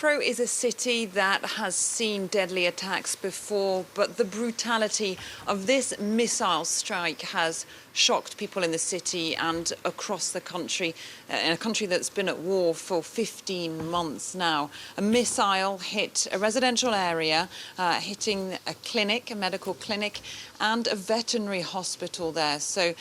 Dnipro is a city that has seen deadly attacks before, but the brutality of this missile strike has shocked people in the city and across the country, in a country that's been at war for 15 months now. A missile hit a residential area, hitting a clinic, a medical clinic, and a veterinary hospital there. So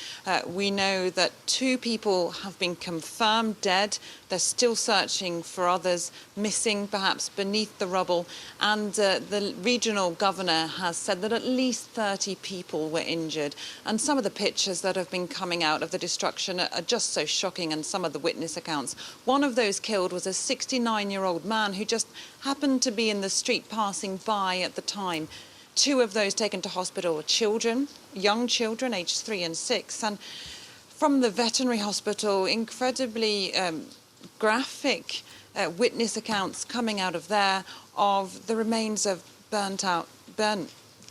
we know that 2 people have been confirmed dead. They're still searching for others missing, perhaps beneath the rubble. And the regional governor has said that at least 30 people were injured. And some of the pictures that have been coming out of the destruction are just so shocking, and some of the witness accounts. One of those killed was a 69-year-old man who just happened to be in the street passing by at the time. 2 of those taken to hospital were children, young children, aged 3 and 6. And from the veterinary hospital, incredibly graphic witness accounts coming out of there of the remains of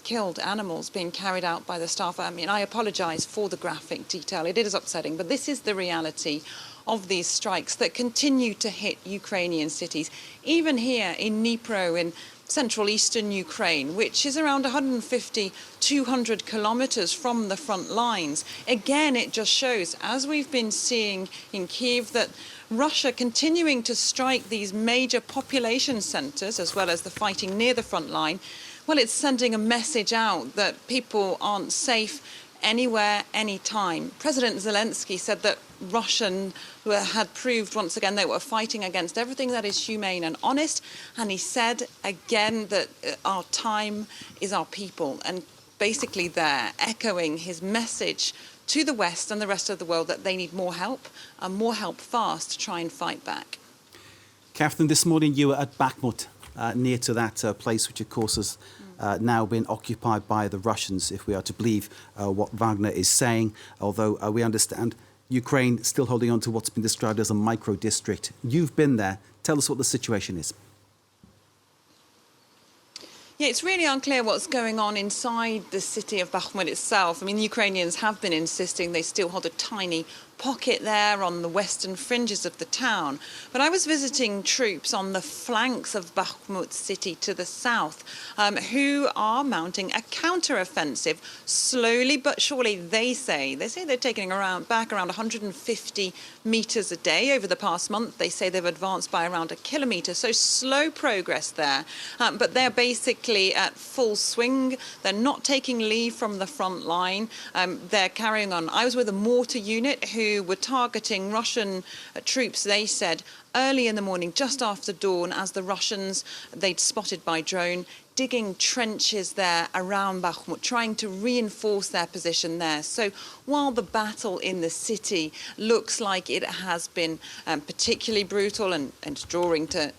killed animals being carried out by the staff. I mean, I apologise for the graphic detail. It is upsetting, but this is the reality of these strikes that continue to hit Ukrainian cities. Even here in Dnipro, in central eastern Ukraine, which is around 150-200 kilometers from the front lines. Again, it just shows, as we've been seeing in Kyiv, that Russia continuing to strike these major population centers, as well as the fighting near the front line, well, it's sending a message out that people aren't safe anywhere, anytime. President Zelensky said that Russian had proved once again they were fighting against everything that is humane and honest. And he said again that our time is our people. And basically there, echoing his message to the West and the rest of the world that they need more help, and more help fast, to try and fight back. Catherine, this morning you were at Bakhmut, near to that place which of course has now been occupied by the Russians, if we are to believe what Wagner is saying, although we understand Ukraine still holding on to what's been described as a micro-district. You've been there. Tell us what the situation is. Yeah, it's really unclear what's going on inside the city of Bakhmut itself. I mean, the Ukrainians have been insisting they still hold a tiny pocket there on the western fringes of the town. But I was visiting troops on the flanks of Bakhmut city to the south, who are mounting a counter-offensive slowly but surely. They say they're taking back around 150 meters a day over the past month. They say they've advanced by around 1 kilometer, so slow progress there. But they're basically at full swing. They're not taking leave from the front line. They're carrying on. I was with a mortar unit who were targeting Russian troops, they said, early in the morning, just after dawn, as the Russians, they'd spotted by drone, digging trenches there around Bakhmut, trying to reinforce their position there. So while the battle in the city looks like it has been particularly brutal and drawing to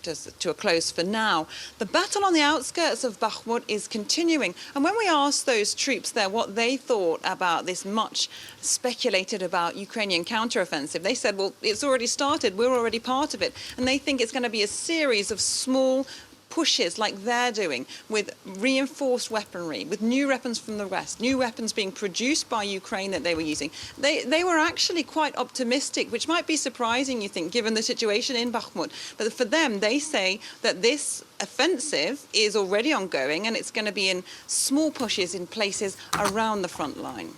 a close for now, the battle on the outskirts of Bakhmut is continuing. And when we asked those troops there what they thought about this much speculated about Ukrainian counteroffensive, they said, well, it's already started, we're already part of it. And they think it's going to be a series of small pushes like they're doing, with reinforced weaponry, with new weapons from the West, new weapons being produced by Ukraine that they were using. They were actually quite optimistic, which might be surprising, you think, given the situation in Bakhmut. But for them, they say that this offensive is already ongoing, and it's going to be in small pushes in places around the front line.